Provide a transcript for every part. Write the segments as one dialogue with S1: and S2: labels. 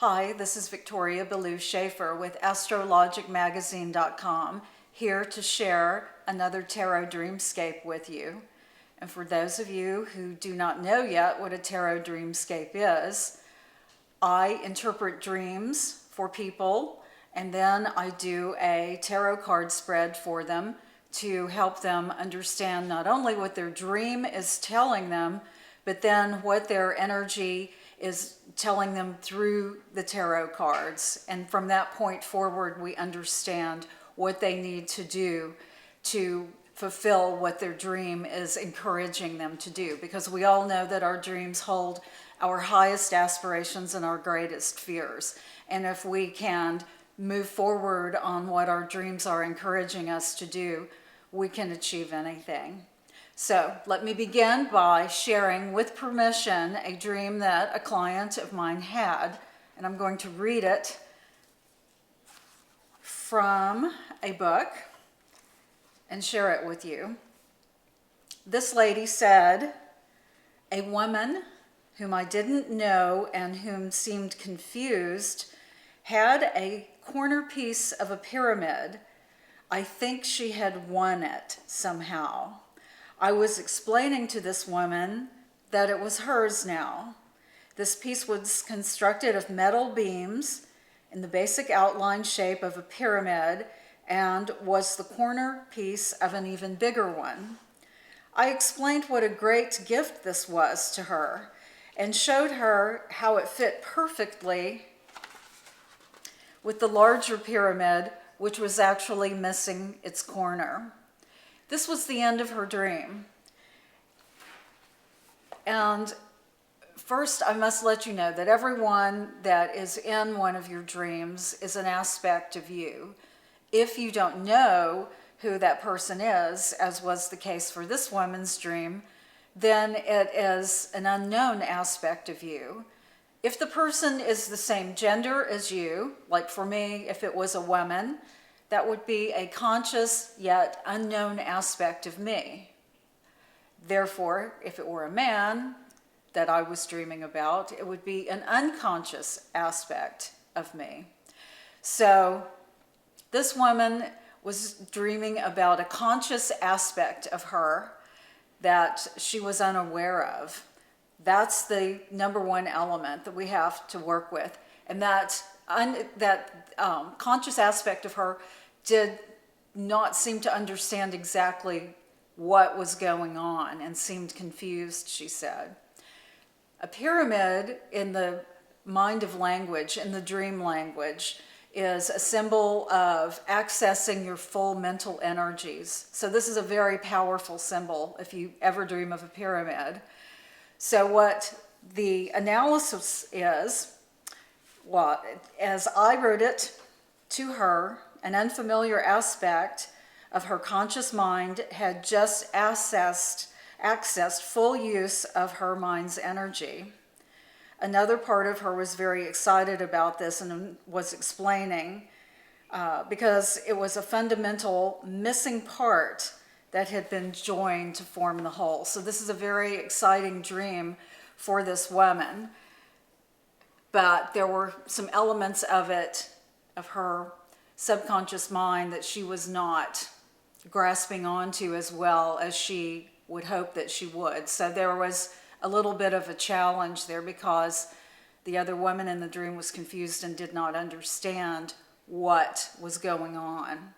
S1: Hi, this is Victoria Belue Schaefer with astrologicmagazine.com, here to share another Tarot Dreamscape with you. And for those of you who do not know yet what a Tarot Dreamscape is, I interpret dreams for people, and then I do a tarot card spread for them to help them understand not only what their dream is telling them, but then what their energy is telling them through the tarot cards. And from that point forward, we understand what they need to do to fulfill what their dream is encouraging them to do. Because we all know that our dreams hold our highest aspirations and our greatest fears. And if we can move forward on what our dreams are encouraging us to do, we can achieve anything. So let me begin by sharing, with permission, a dream that a client of mine had, and I'm going to read it from a book and share it with you. This lady said, "A woman whom I didn't know and whom seemed confused had a corner piece of a pyramid. I think she had won it somehow. I was explaining to this woman that it was hers now. This piece was constructed of metal beams in the basic outline shape of a pyramid and was the corner piece of an even bigger one. I explained what a great gift this was to her and showed her how it fit perfectly with the larger pyramid, which was actually missing its corner." This was the end of her dream. And first, I must let you know that everyone that is in one of your dreams is an aspect of you. If you don't know who that person is, as was the case for this woman's dream, then it is an unknown aspect of you. If the person is the same gender as you, like for me, if it was a woman, that would be a conscious yet unknown aspect of me. Therefore, if it were a man that I was dreaming about, it would be an unconscious aspect of me. So this woman was dreaming about a conscious aspect of her that she was unaware of. That's the number one element that we have to work with. And that conscious aspect of her did not seem to understand exactly what was going on and seemed confused, she said. A pyramid in the mind of language, in the dream language, is a symbol of accessing your full mental energies. So this is a very powerful symbol if you ever dream of a pyramid. So what the analysis is, well, as I wrote it to her, an unfamiliar aspect of her conscious mind had just accessed full use of her mind's energy. Another part of her was very excited about this and was explaining because it was a fundamental missing part that had been joined to form the whole. So this is a very exciting dream for this woman. But there were some elements of it, of her subconscious mind, that she was not grasping onto as well as she would hope that she would. So there was a little bit of a challenge there because the other woman in the dream was confused and did not understand what was going on.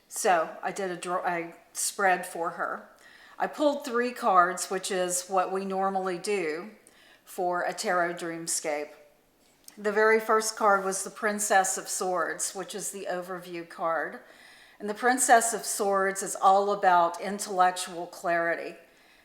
S1: So I did a spread for her. I pulled 3 cards, which is what we normally do for a tarot dreamscape. The very first card was the Princess of Swords, which is the overview card. And the Princess of Swords is all about intellectual clarity,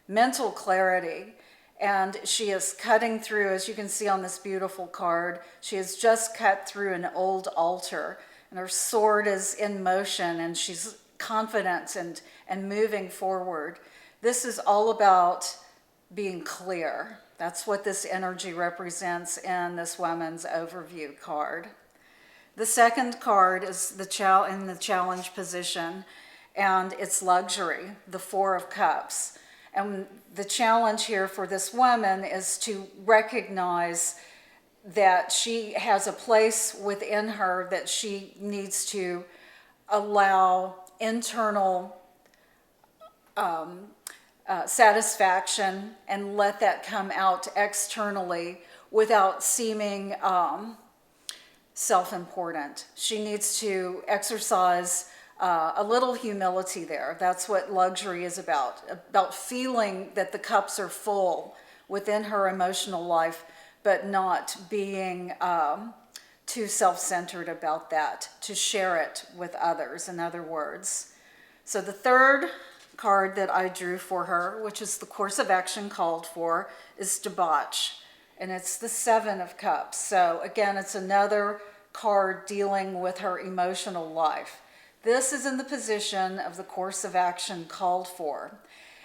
S1: mental clarity. And she is cutting through, as you can see on this beautiful card, she has just cut through an old altar. And her sword is in motion, and she's confident and moving forward. This is all about being clear. That's what this energy represents in this woman's overview card. The second card is in the challenge position, and it's luxury, the 4 of Cups. And the challenge here for this woman is to recognize that she has a place within her that she needs to allow internal satisfaction and let that come out externally without seeming self-important. She needs to exercise a little humility there. That's what luxury is about feeling that the cups are full within her emotional life, but not being too self-centered about that, to share it with others, in other words. So the third card that I drew for her, which is the course of action called for, is debauch, and it's the Seven of Cups. So again, it's another card dealing with her emotional life. This is in the position of the course of action called for.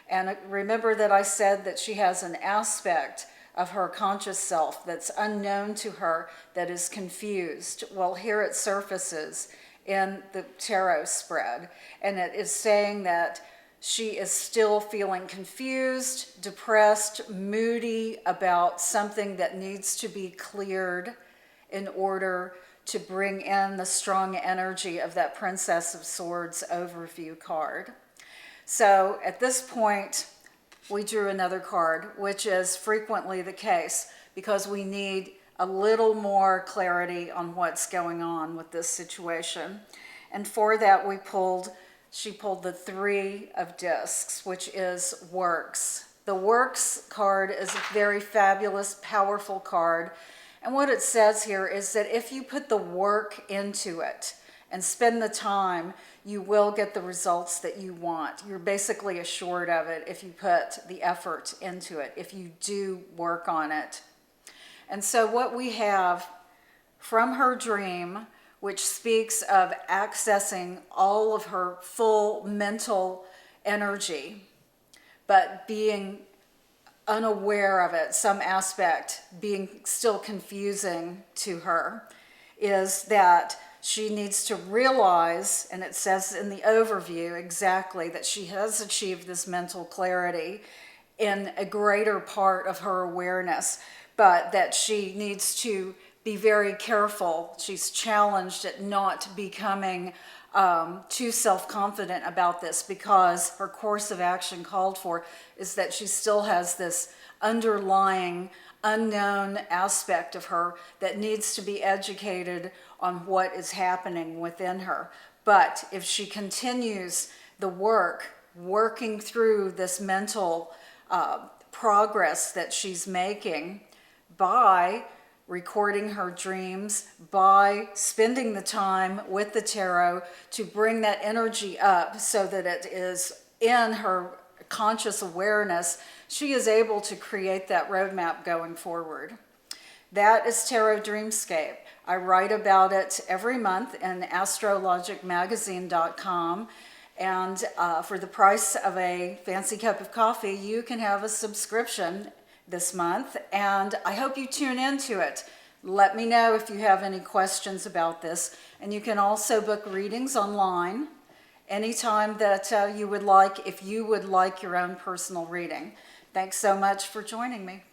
S1: And remember that I said that she has an aspect of her conscious self that's unknown to her, that is confused. Well, here it surfaces in the tarot spread, and it is saying that she is still feeling confused, depressed, moody about something that needs to be cleared in order to bring in the strong energy of that Princess of Swords overview card. So at this point, we drew another card, which is frequently the case because we need a little more clarity on what's going on with this situation. And for that, she pulled the Three of Discs, which is works. The works card is a very fabulous, powerful card. And what it says here is that if you put the work into it and spend the time, you will get the results that you want. You're basically assured of it if you put the effort into it, if you do work on it. And so what we have from her dream, which speaks of accessing all of her full mental energy, but being unaware of it, some aspect being still confusing to her, is that she needs to realize, and it says in the overview exactly that she has achieved this mental clarity in a greater part of her awareness, but that she needs to be very careful. She's challenged at not becoming too self-confident about this, because her course of action called for is that she still has this underlying unknown aspect of her that needs to be educated on what is happening within her. But if she continues the working through this mental progress that she's making by recording her dreams, by spending the time with the tarot to bring that energy up so that it is in her conscious awareness, she is able to create that roadmap going forward. That is Tarot Dreamscape. I write about it every month in astrologicmagazine.com. And for the price of a fancy cup of coffee, you can have a subscription this month, and I hope you tune into it. Let me know if you have any questions about this, and you can also book readings online anytime that you would like, if you would like your own personal reading. Thanks so much for joining me.